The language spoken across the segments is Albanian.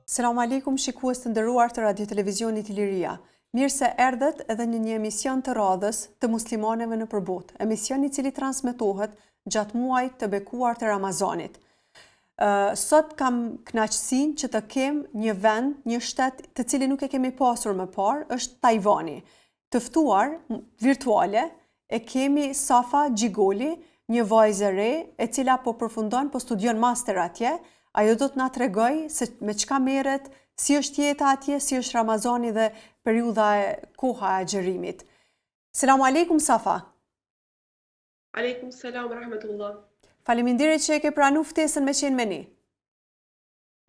Selam aleikum shikues të nderuar të Radio Televizionit Iliria. Mirë se erdhët edhe në një emision të radhës të muslimaneve në përbot, emision i cili transmetohet gjatë muajit të bekuar të Ramazanit. Sot kam kënaqësinë që të kem një vend, një shtet të cilin nuk e kemi pasur më parë, është Tajvani. Të ftuar virtuale e kemi Safa Gjigoli, një vajzë e re e cila po përfundon, po studion master atje. Ajo do të na tregoj se me çka merret, si është jeta atje, si është Ramazani dhe periudha e koha e xherimit. Selam aleikum Safa. Aleikum selam rahmetullah. Faleminderit që e ke pranuar ftesën me qenë me ne.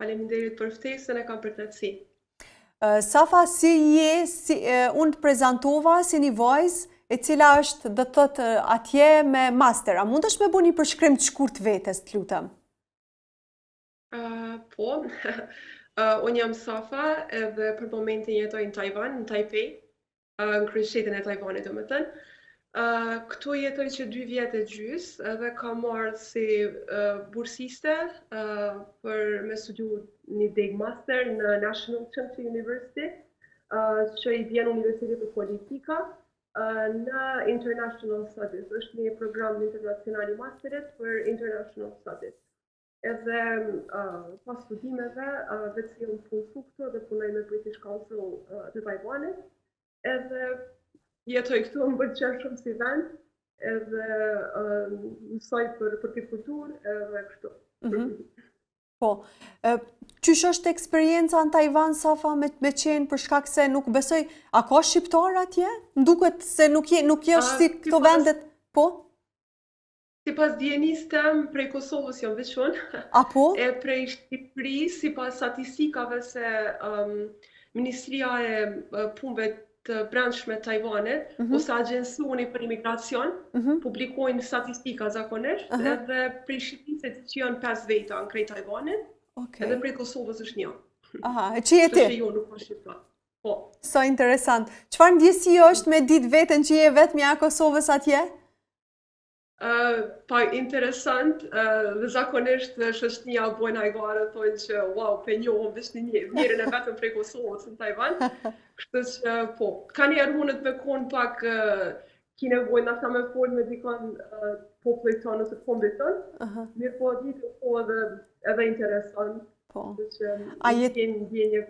Faleminderit për ftesën, e kam për kënaqësi. Safa, si je, unë të prezantova si një vajzë e cila është do të thotë atje me master. A mundesh me bëni përshkrim të shkurt vetes, të lutem? Po, unë jam Safa edhe për momentin jetoj në Tajvan, në Taipei, në kryeqytetin e Tajvanit domethënë. Këtu jetoj që 2 vjet e gjys, edhe kam marrë si bursiste për me studiu një deg master në National Chengchi University, që i bjen Universiteti për Politika, në International Studies. Është një program internacional i masterit për International Studies. Edhe pas studimeve, vetë si jam punësu këtu dhe punoj me British Council të Tajvanit, edhe jetoj këtu, më bëjë qenë shumë si vend, edhe mësoj për këtë kulturë edhe kështu. Po, qysh është eksperjenca në Tajvan, Safa, me qenë për shkak se nuk besoj, a ka shqiptar atje? Nduket se nuk je si këto vendet, po? Sipas dijenisë tem, prej Kosovës jam veçun. Apo? E prej Shqipërisë, sipas statistikave se Ministria e Punëve të Brendshme të Tajvanit, ose Agjensioni për Imigracion, publikojnë statistika zakonisht, edhe prej Shqipërisë që janë 5 veta në krejt Tajvanit, edhe prej Kosovës është një. Aha, e që je ti? Që jo nuk ka shqiptar. Po. So interesant. Çfarë ndjesi është me ditë veten që je vetëm e Kosovës atje? Pa interesant, dhe zakonisht shoqënia bojnë hajgare, thonë që wow, pe njohëm veç njërin e vetëm prej Kosovës në Tajvan. Kështu që po, ka njerë mundet me konë pak ki nevojë nashta me folë me dikon popullit tonë ose kombit tonë, mirë po ditë po edhe interesant. Po. A jetë një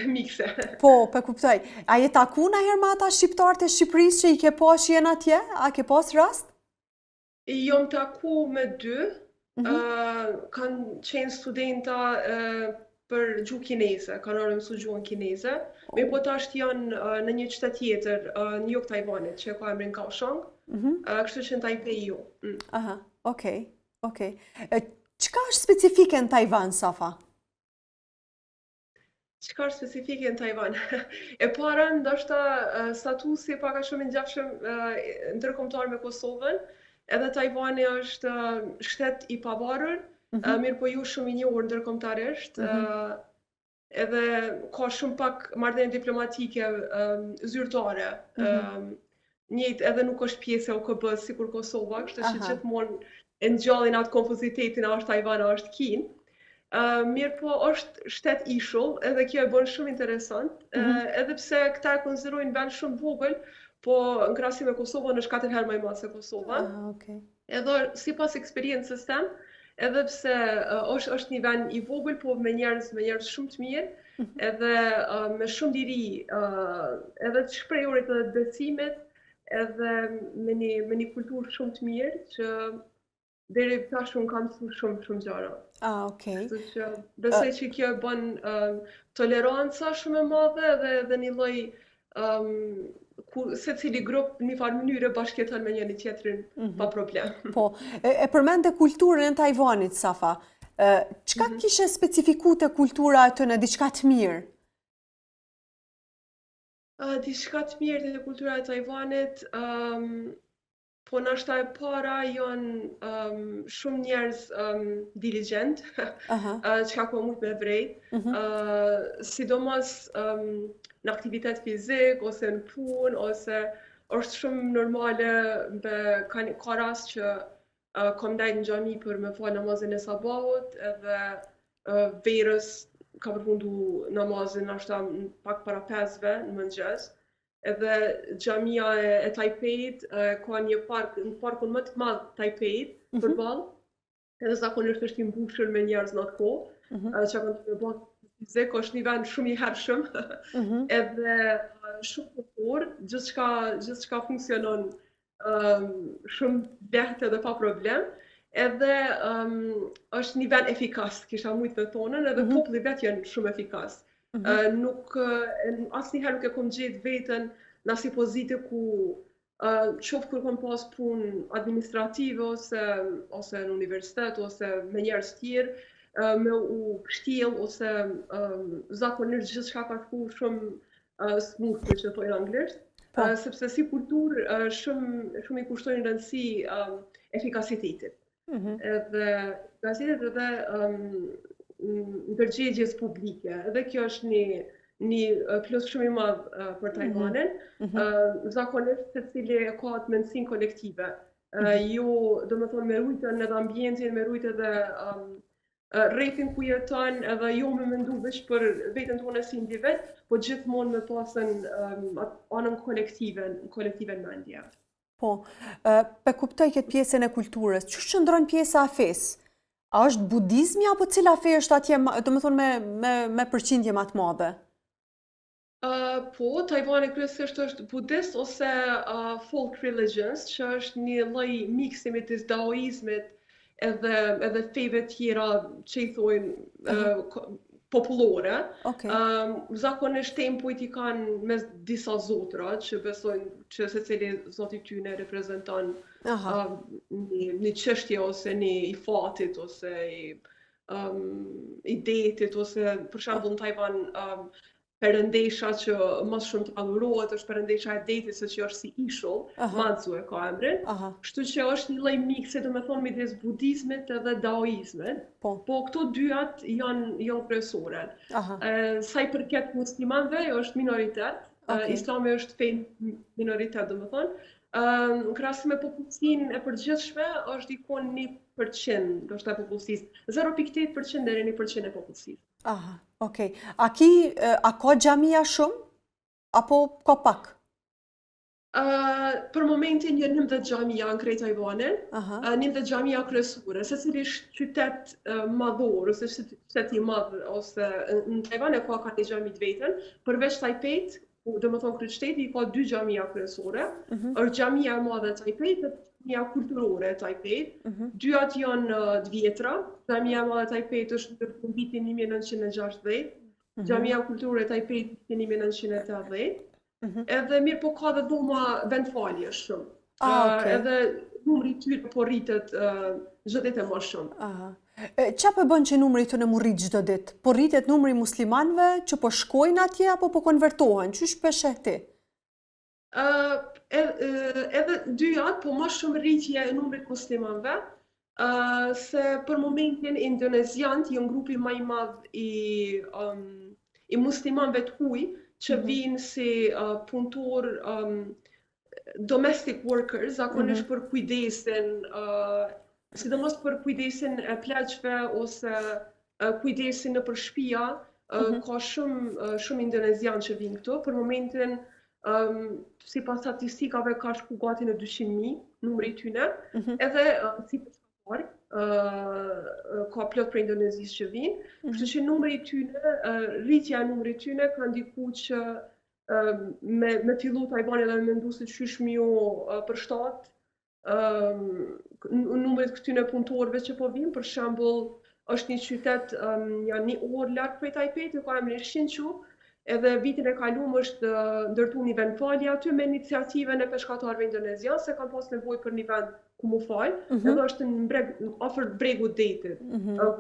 mikse. Po, pe kuptoj. A je taku ndonjëherë me ata shqiptarët e Shqipërisë që i ke pas që jenë atje? A ke pas rast? Jom taku me 2, kanë qenë studenta për gjuhë kineze, kanë ardhur mësu gjuhën kineze, me po tash janë në një qytet tjetër, në jug Tajvanit, që ka emrin Kaohsiung, kështu që në Taipei jo. Aha, okej. Çka është specifike në Tajvan, Safa? Çka është specifike në Tajvan? E para, ndoshta statusi pak a shumë i ngjashëm ndërkombëtar me Kosovën. Edhe Tajvani është shtet i pavarur, mirë po ju shumë i njohur ndërkombëtarisht, edhe ka shumë pak marrëdhënie diplomatike zyrtare. Njëjtë edhe nuk është pjesë e OKB-s sikur Kosova, kështu që gjithmonë e ngjallin atë konfuzitetin, a është Tajvan, a është Kinë. Mirë po është shtet ishull, edhe kjo e bën shumë interesant, edhe pse këta e konsiderojnë vend shumë vogël, po në krahasim me Kosovën është 4 herë më i madh se Kosova. Edhe sipas eksperiencës tem, edhe pse është një vend i vogël, po me njerëz shumë të mirë, edhe me shumë liri, edhe të shprehurit edhe të besimit, edhe me një kulturë shumë të mirë, që deri tash unë kam mësuar shumë gjëra. Kështu që besoj që kjo bën toleranca shumë e madhe dhe një lloj ku secili grup në një farë mënyrë bashkëjeton me njëri tjetrin pa problem. Po, e përmende kulturën e Tajvanit, Safa. Çka kishe specifiku te kultura aty në diçka të mirë? Diçka të mirë te kultura e Tajvanit, po nashta e para janë shumë njerëz diligjent, çka ka shumë me vrejt, sidomos në aktivitet fizik, ose në punë, ose është shumë normale, ka rast që kom ndajt në xhami për me falë namazin e sabahut, edhe verës ka përfundu namazin ashta pak para 5-ve në mëngjes. Edhe xhamia e Taipeit ka një park, në parkun më të madh Taipeit përballë. Edhe zakonisht është i mbushur me njerëz në atë kohë, që kanë të bëjë fizik, është një vend shumë i hershëm. Edhe shumë kultur, gjithçka funksionon shumë lehtë edhe pa problem. Edhe është një vend efikas, kisha mujtë të tonën, edhe populli vetë janë shumë efikas. Asnjëherë nuk e kam gjetë veten në asnjë pozitë ku qoftë kur kam pas punë administrative ose në universitet ose me njerëz tjerë me u kështjell ose zakonisht gjithçka ka shku shumë smooth që thojnë anglisht, sepse si kulturë shumë i kushtojnë rëndësi efikasitetit. Edhe ndërgjegjes publike. Edhe kjo është një plus shumë i madh për Taiwanin. Zakonisht secili ka atë mendsinë kolektive. Jo, domethënë me rujtën edhe ambientin, me rujtë edhe rrethin ku jeton, edhe jo me mendu veç për veten tonë si individ, po gjithmonë me pasën anën kolektive në mendje. Po, pe kuptoj këtë pjesën e kulturës. Çu qëndron pjesa e fesë? A është budizmi apo cila fe është atje, domethënë me përqindje më të madhe? Po, Taiwani kryesisht është budist ose folk religions, që është një lloj miksi midis daoizmit edhe feve tjera që i thojnë popullore. Zakonisht tempujt i kanë mes disa zotra që besojnë që secili zot i tyre reprezenton një çështje ose një i fatit ose i detit ose për shembull në Taiwan perëndesha që më shumë të adhurohet është perëndesha e detit, se që është si ishull, Manzu e ka emrin. Kështu që është një lloj miksi, domethënë midis budizmit edhe daoizmit. Po këto dyat janë kryesore. Sa i përket muslimanëve, është minoritet. Islami është fe minoritet, domethënë. Në krahasim me popullsinë e përgjithshme është dikon 1% do të popullsisë, 0.8% deri 1% e popullsisë. Okej. A ka xhamia shumë apo ka pak? Për momentin janë 19 xhamia në krejt Taiwanin, 19 xhamia kryesore, secili qytet madhor ose qytet i madh ose në Taiwan ka një xhami të vetën, përveç Taipeit, domethënë kryeqyteti ka 2 xhamia kryesore, është xhamia e madhe e Taipeit dhe xhamia kulturore e Taipeit. Dyat janë të vjetra. Xhamia e madhe e Taipeit është ndërtuar në vitin 1960, xhamia kulturore e Taipeit në vitin 1980. Edhe mirë po ka dhe dhoma vendfalje shumë. Edhe numri i tyre po rritet çdo ditë më shumë. Qa po bën që numri të në mu rrit çdo ditë? Po rritet numri muslimanëve që po shkojnë atje apo po konvertohen? Çu shpesh ti? Edhe dyat, po më shumë rritje e numrit muslimanëve, se për momentin indonezianët janë grupi më i madh i muslimanëve të huaj që vinë si punëtor domestic workers, zakonisht për kujdesin sidomos për kujdesin e pleqve ose kujdesin nëpër shtëpia, ka shumë indonezianë që vinë këtu. Për momentin, sipas statistikave ka shku gati në 200.000 numri i tyre, edhe si për ka plot për indonezistë që vinë. Kështu që numri i tyre, rritja e numrit të tyre ka ndikuar që me fillu Taiwani dhe me mendu se qysh miu për shtat numrit këtyre punëtorëve që po vinë, për shembull, është një qytet janë 1 orë larg prej Taipeit, ka emrin Hsinchu, edhe vitin e kaluar është ndërtuar një vendfalje aty me iniciativën e peshkatarëve indonezianë, se kanë pas nevojë për një vend ku mu fal, edhe është në afër bregut detit.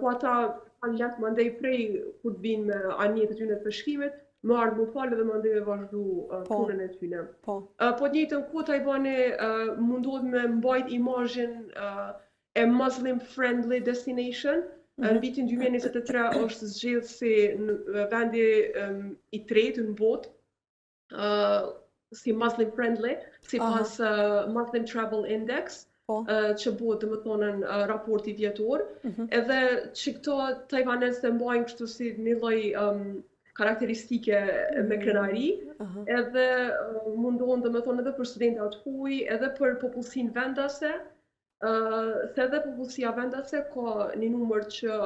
Ku ata kanë lehtë mandej prej kur të vinë me anije të tyre të peshkimit, më ardhë mu falë dhe më ndaj e vazhdu punën e tyre. Po të njëjtën kohë Taiwani mundohet me mbajt imazhin e Muslim friendly destination. Në vitin 2023 është zgjedhur si vendi i tretë në botë si Muslim friendly, sipas Muslim Travel Index. që bëhet domethënë raporti vjetor, edhe që këto tajvanezët e mbajnë kështu si një lloj karakteristike me krenari, edhe mundohen domethënë edhe për studentat huaj, edhe për popullsinë vendase, se edhe popullsia vendase ka një numër që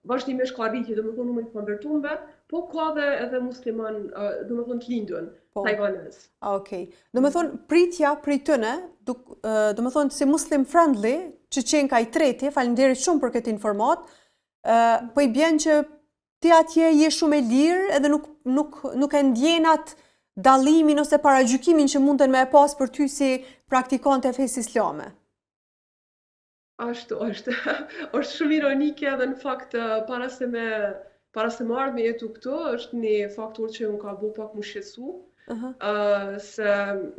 vazhdimisht ka rritje, domethënë numri i konvertuarve, po ka edhe musliman, domethënë të lindën tajvanez. Okej. Domethënë pritja prej tyne, domethënë si muslim friendly, që qenë ka i treti, faleminderit shumë për këtë informat, po i bjen që ti atje je shumë e lirë edhe nuk e ndjen atë dallimin ose paragjykimin që munden me e pas për ty si praktikante e fesë islame. Ashtu është. Është shumë ironike edhe në fakt para se me ardhë me jetu këtu, është një faktor që më ka bu pak më shqetësu, se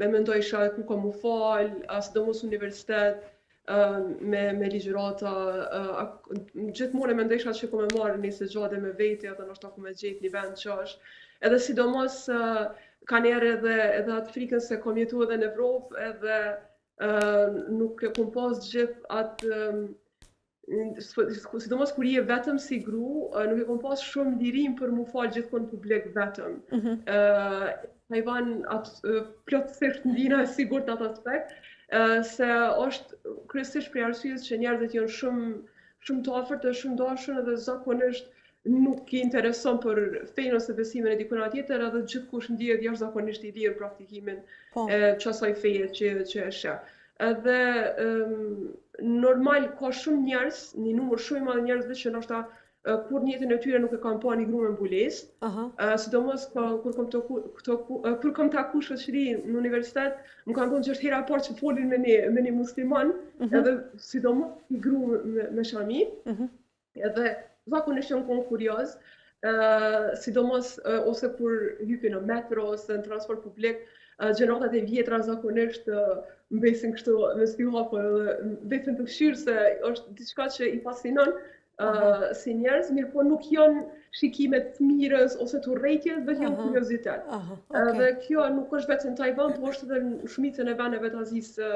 me mendoj isha ku ka mu falë, sidomos universitet, me ligjërata, gjithmonë e mendoj isha që ku me marrë një segjade me vete, edhe nështë ku me gjetë një vend që është. Edhe sidomos ka njerë edhe atë frikën se kom jetu edhe në Evropë, edhe nuk e kom pas gjithë atë, sidomos kur je vetëm si gru, nuk e kom pas shumë lirim për mu falë gjithmonë publik vetëm. Tajvan plotësisht ndina e sigurt në atë aspekt, se është kryesisht për arsyes që njerëzit janë shumë të afërt dhe shumë dashur edhe zakonisht nuk i intereson për fenë ose besimin e dikujt tjetër, edhe gjithkush ndihet jashtëzakonisht i lirë praktikimin e çasaj feje që e sheh. Edhe normal ka shumë njerëz, një numër shumë i madh njerëzve që ndoshta kur në jetën e tyre nuk e kanë pa një gru me mbulesë, sidomos kur kam taku shoqëri në universitet, më kanë thonë që është hera e parë që folin me një musliman, edhe sidomos një gru me shami, edhe zakonisht jam kon kurioz, sidomos ose kur hypi në metro ose në transport publik, gjeneratët e vjetra zakonisht mbesin kështu me spihapë dhe mbesin të këshirë se është diçka që i fascinon si njerëz, mirë po nuk janë shikimet të mirës ose të urrejtjes, vetë janë kuriozitet. Dhe kjo nuk është vetëm në Tajvan, po është edhe në shumicën e vendeve të Azisë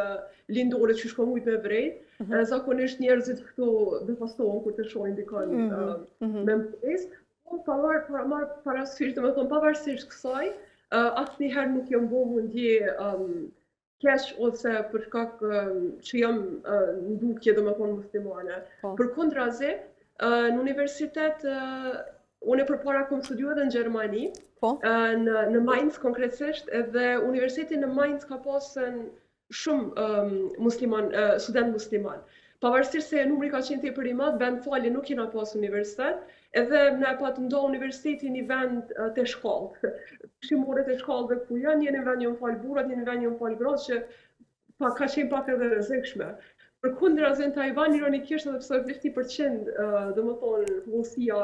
lindore që shkomujt me vrejt. Zakonisht njerëzit këtu devastohen kur të shohin dikon me mbulesë. Po parasysh, domethënë pavarësisht kësaj, asnjëherë nuk jam bo mundje keq ose për shkak që jam ndukje domethënë muslimane. Përkundrazi, në universitet unë përpara kom studiuar edhe në Gjermani, në Mainz konkretisht, edhe universiteti në Mainz ka pasën shumë student musliman. Pavarësisht se numri ka qenë tepër i madh, vend falje nuk kena pas universitet, edhe ne pa të ndohë universiteti një vend të shkallë. Shimore të shkallë dhe ku janë, një vend një më falë burat, një vend një më falë gratë, që ka qenë pak edhe rrezikshme. Përkundrazi në Tajvan, ironikisht edhe pse është 50%, domethënë popullsia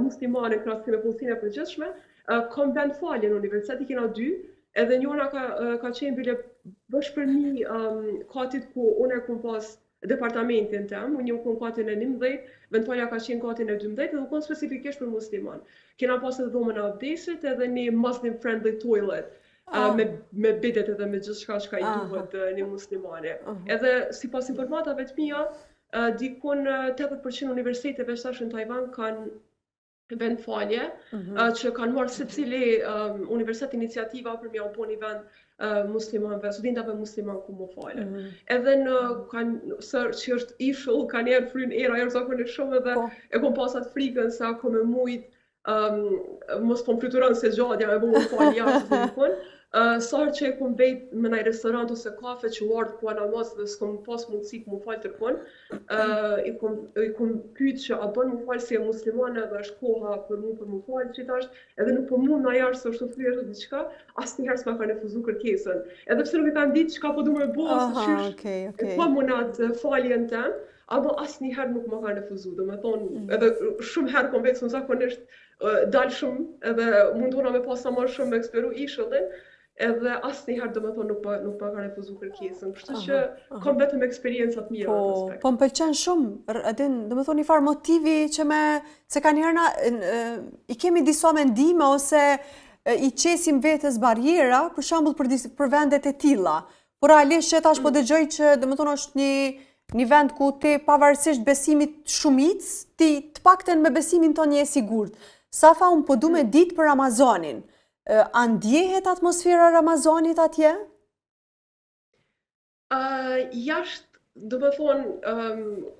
muslimane krahasim me popullsinë e përgjithshme, kam vend falje në universitet, i kena 2, edhe njëra ka qenë bile bashkëpërmi katit ku unë e kom pas departamentin tem, unë jam kon katin e 11, vendfalja ka qenë katin e 12, edhe u kon specifikisht për musliman. Kena pas edhe dhomën e abdesit, edhe një Muslim friendly toilet, me bidet edhe me gjithçka që ka i duhet një muslimane. Edhe sipas informatave të mia, dikun 80% universiteteve tash në Tajvan kanë vend falje, që kanë marrë secili universitet iniciativa për mja u bo një vend muslimanve, studentave musliman ku më falë. Edhe që është ishull, ka njerë fryn era, zakonisht shumë edhe e kom pasat frikën sa kom e mujt, mos po më fluturon se gjadja me bo më falë jashtë të dikun. Sarë që e kom bejt me nëj restorant ose kafe që u ardhë po namaz dhe s'kom pas mundësi ku më falë tërkon, i kom pyet që a bën më falë si e muslimane dhe është koha për më falë që tash, edhe nuk po mund në jarë se është të fryrë dhe diqka, asë njëherë s'ma ka refuzu kërkesën. Edhe pse nuk e kanë ditë çka po du me bo, se qysh po munat faljen tem, apo asë njëherë nuk ma ka refuzu. Do me thonë, edhe shumë herë kom vetë, zakonisht dalë shumë, edhe mundona me pas sa marrë shumë me eksperu ishullin, edhe asë njëherë do me thonë nuk pa ka refuzu kërkesën. Kështu që kam vetëm eksperiencat mira në aspekt. Po më pëlqen shumë, do me thonë një farë motivi që se ka njerëna i kemi disa mendime ose i qesim vetës barjera, për shembull për vendet e tilla. por realisht që tash po dëgjoj që domethënë është një vend ku ti pavarësisht besimit shumic, ti të paktën me besimin tonë je i sigurt. Safa, unë po du me ditë për Ramazanin. A ndjehet atmosfera Ramazanit atje? Jashtë, do me thonë,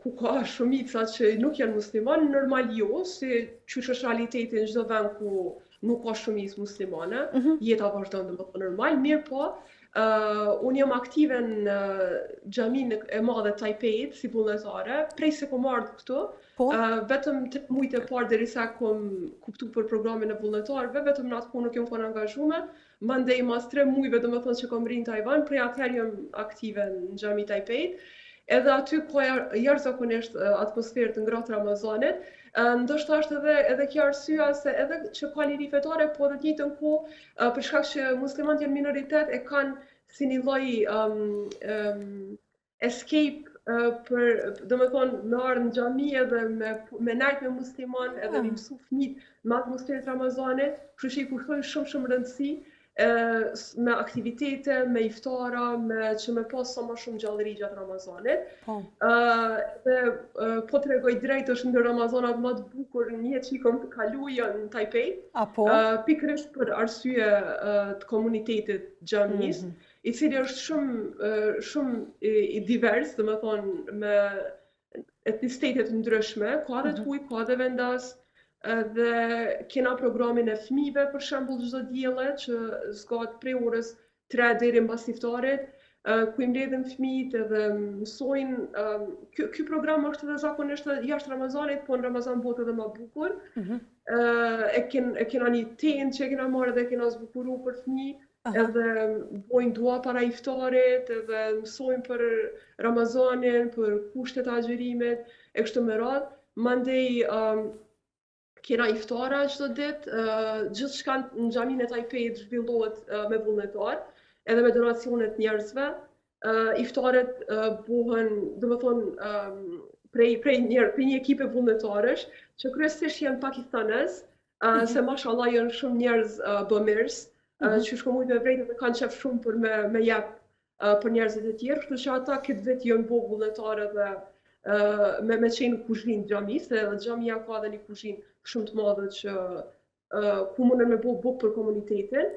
ku ka shumica që nuk janë musliman, normal jo, se që është realitetin në çdo vend ku nuk ka shumicë muslimane, jeta vazhdon do me thonë normal, mirë po, unë jam aktive në xhaminë e madhe Taipeit si vullnetare, prej se kom ardhur këtu, vetëm 3 muajt e parë derisa kom kuptu për programin e vullnetarëve, vetëm në atë punë nuk jam qenë angazhume, mandej mas 3 muajve do me thonë që kom rinë në Taiwan, prej atëherë jam aktive në xhami Taipeit, edhe aty ka jashtëzakonisht atmosferë të ngrohtë Ramazanit. Ndoshta është edhe kjo arsyeja se edhe që ka liri fetare, po edhe të njëjtën kohë për shkak që muslimanët janë minoritet e kanë si një lloj escape për domethënë me ardhur në xhami edhe me najt me musliman edhe me mësu fëmijët me atmosferën e Ramazanit, kështu që i kushtojnë shumë rëndësi me aktivitete, me iftara, që me pas sa më shumë gjallëri gjatë Ramazanit. Po t'rregoj drejt është ndër Ramazanat më të bukur në jetë që i kam kalu janë në Taipei. Pikërisht për arsye të komunitetit xhamis, i cili është shumë i divers, domethënë me etnicitete të ndryshme, ka dhe të huj, ka dhe vendas, dhe kena programin e fëmijëve për shembull çdo dielle që zgat prej orës 3 deri mbas iftarit, ku i mbledhin fëmijët edhe mësojnë. Ky program është edhe zakonisht jashtë Ramazanit, po në Ramazan bëhet edhe më bukur. E kena një tent që e kena marrë dhe kena zbukuru për fëmijë, edhe bojnë dua para iftarit, edhe mësojnë për Ramazanin, për kushtet e agjërimit, e kështu me radhë. Mandej kena iftara çdo ditë, gjithçka në xhaminë e Taipeit zhvillohet me vullnetar, edhe me donacione të njerëzve. Iftaret bëhen, domethënë, prej një ekipe vullnetarësh, që kryesisht janë pakistanez, se mashallah janë shumë njerëz bëmirës, që shkomujt me vrejtë dhe kanë qef shumë për me jep për njerëzit e tjerë, kështu që ata këtë vit janë bo vullnetare dhe me qenë kuzhinë xhamis, se xhamia ka edhe një kuzhinë shumë të madhe që ku mundën me bukë për komunitetin.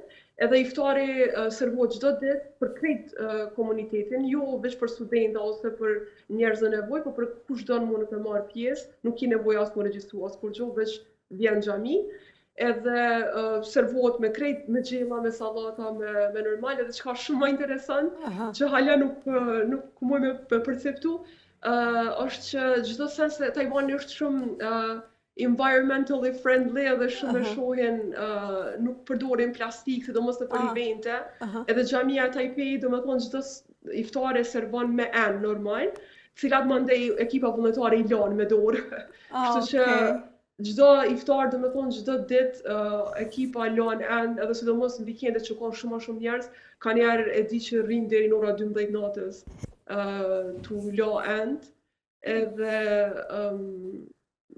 Edhe iftari servohet çdo ditë për krejt komunitetin, jo veç për studenta ose për njerëz në nevojë, por për kushdo mund të marrë pjesë, nuk ka nevojë as të regjistru as kur gjë, veç vjen në xhami. Edhe servohet me krejt, me gjella, me sallata, me normal, edhe çka shumë më interesant, që hala nuk muj me perceptu, është që çdo sens se Taiwani është shumë environmentally friendly edhe shumë e shohin nuk përdorin plastik, sidomos në për evente. Edhe xhamia e Taipei, domethënë çdo iftare servon me enë normal, cilat mandej ekipa vullnetare i lanë me dorë. Kështu që çdo iftar, domethënë çdo ditë ekipa lan enë, edhe sidomos në vikende që kanë shumë njerëz, kanë njerë e di që rrin deri në ora 12 natës tu la enë, edhe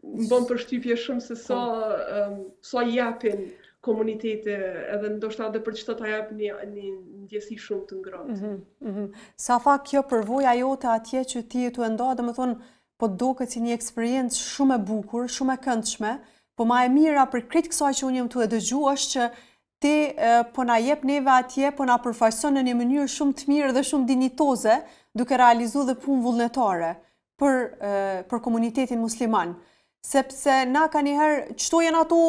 më bën përshtypje shumë se sa japin komunitete, edhe ndoshta edhe për çdo ta jap një ndjesi shumë të ngrohtë. Safa, kjo përvoja jote atje që ti tu e nda, domethënë po duket si një eksperiencë shumë e bukur, shumë e këndshme, po ma e mira për krejt kësaj që unë jam tu e dëgju është që ti po na jep neve atje, po na përfaqëson në një mënyrë shumë të mirë dhe shumë dinjitoze, duke realizuar dhe punë vullnetare për komunitetin musliman. Sepse na ka njëherë, qëto janë ato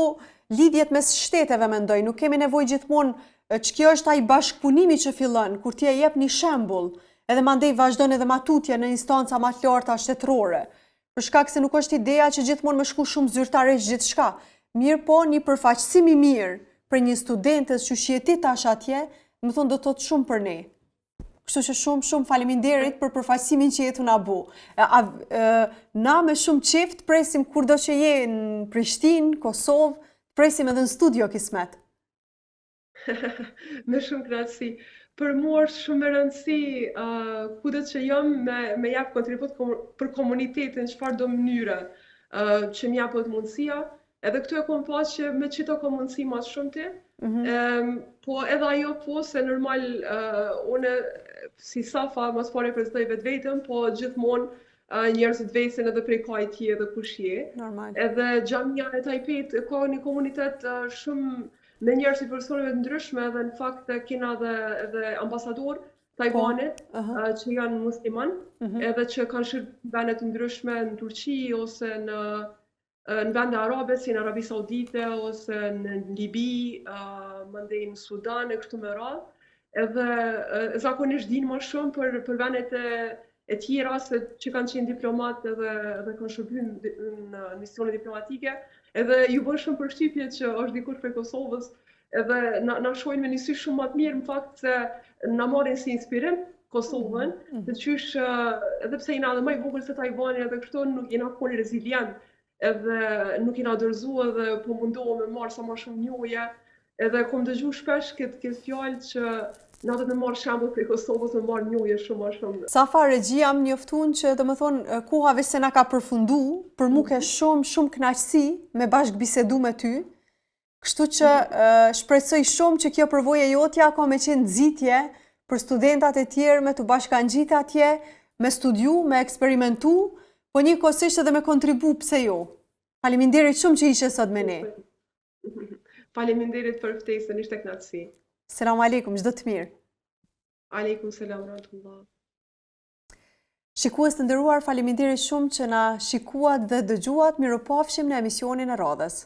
lidhjet mes shteteve mendoj, nuk kemi nevojë gjithmonë që kjo është ai bashkëpunimi që fillon, kur ti e jep një shembull, edhe mandej vazhdon edhe matutje në instanca më të larta shtetërore. Për shkak se nuk është ideja që gjithmonë më shku shumë zyrtarisht gjithçka. Mirë po, një përfaqësim i mirë për një studentes që shjeti tash atje, më thonë do të thotë shumë për ne. Kështu që shumë faleminderit për përfaqësimin që jetu na bu. Na me shumë qeft presim kurdo që je në Prishtinë, Kosovë, presim edhe në studio Kismet. Me shumë kënaqësi. Për mua është shumë e rëndësi kudo që jam me jap kontribut për komunitetin, çfarëdo mënyre që më japet mundësia, Edhe këtu e kom pas që me qito kom mundësi mas shumë ti, po edhe ajo po se normal une si Safa mas pare prezentoj vetë vetëm, po gjithmonë njerëzit vesin edhe prej ka ti edhe kush je. Normal. Edhe Xhamia e Tajpejt ka një komunitet shumë me njerëz i personave të ndryshme edhe në fakt kena edhe ambasador Tajvanit që janë musliman, edhe që kanë shërë vende të ndryshme në Turqi ose në vende arabe, si në Arabi Saudite ose në Libi, mandej në Sudan e kështu me radhë. Edhe zakonisht dinë më shumë për vendet e tjera se që kanë qenë diplomat edhe kanë shërbyer në misione diplomatike, edhe ju bën shumë përshtypje që është dikush prej Kosovës, edhe na shohin me një sy shumë më të mirë në fakt se na marrin si inspirim Kosovën, të qysh edhe pse jena edhe më i vogël se Tajvani edhe kështu nuk jena kohë rezilient, edhe nuk jena dorëzuar edhe po mundohem me marr sa më shumë njohje, edhe kom dëgju shpesh këtë fjalë që na do të marr shembull prej Kosovës, me marr njohje shumë më shumë. Safa, regjia më njoftun që domethënë koha veç se na ka përfundu, për mua ka shumë kënaqësi me bashkë bisedu me ty. Kështu që shpresoj shumë që kjo përvoja jotja ka me qenë nxitje për studentat e tjerë me të bashkangjit atje, me studiu, me eksperimentu, po njëkohësisht edhe me kontribu, pse jo. Faleminderit shumë që ishe sot me ne. Faleminderit për ftesën, ishte kënaqësi. Selam aleikum, çdo të mirë. Aleikum selam rahmatullah. Shikues të nderuar, faleminderit shumë që na shikuat dhe dëgjuat. Miropafshim në emisionin e radhës.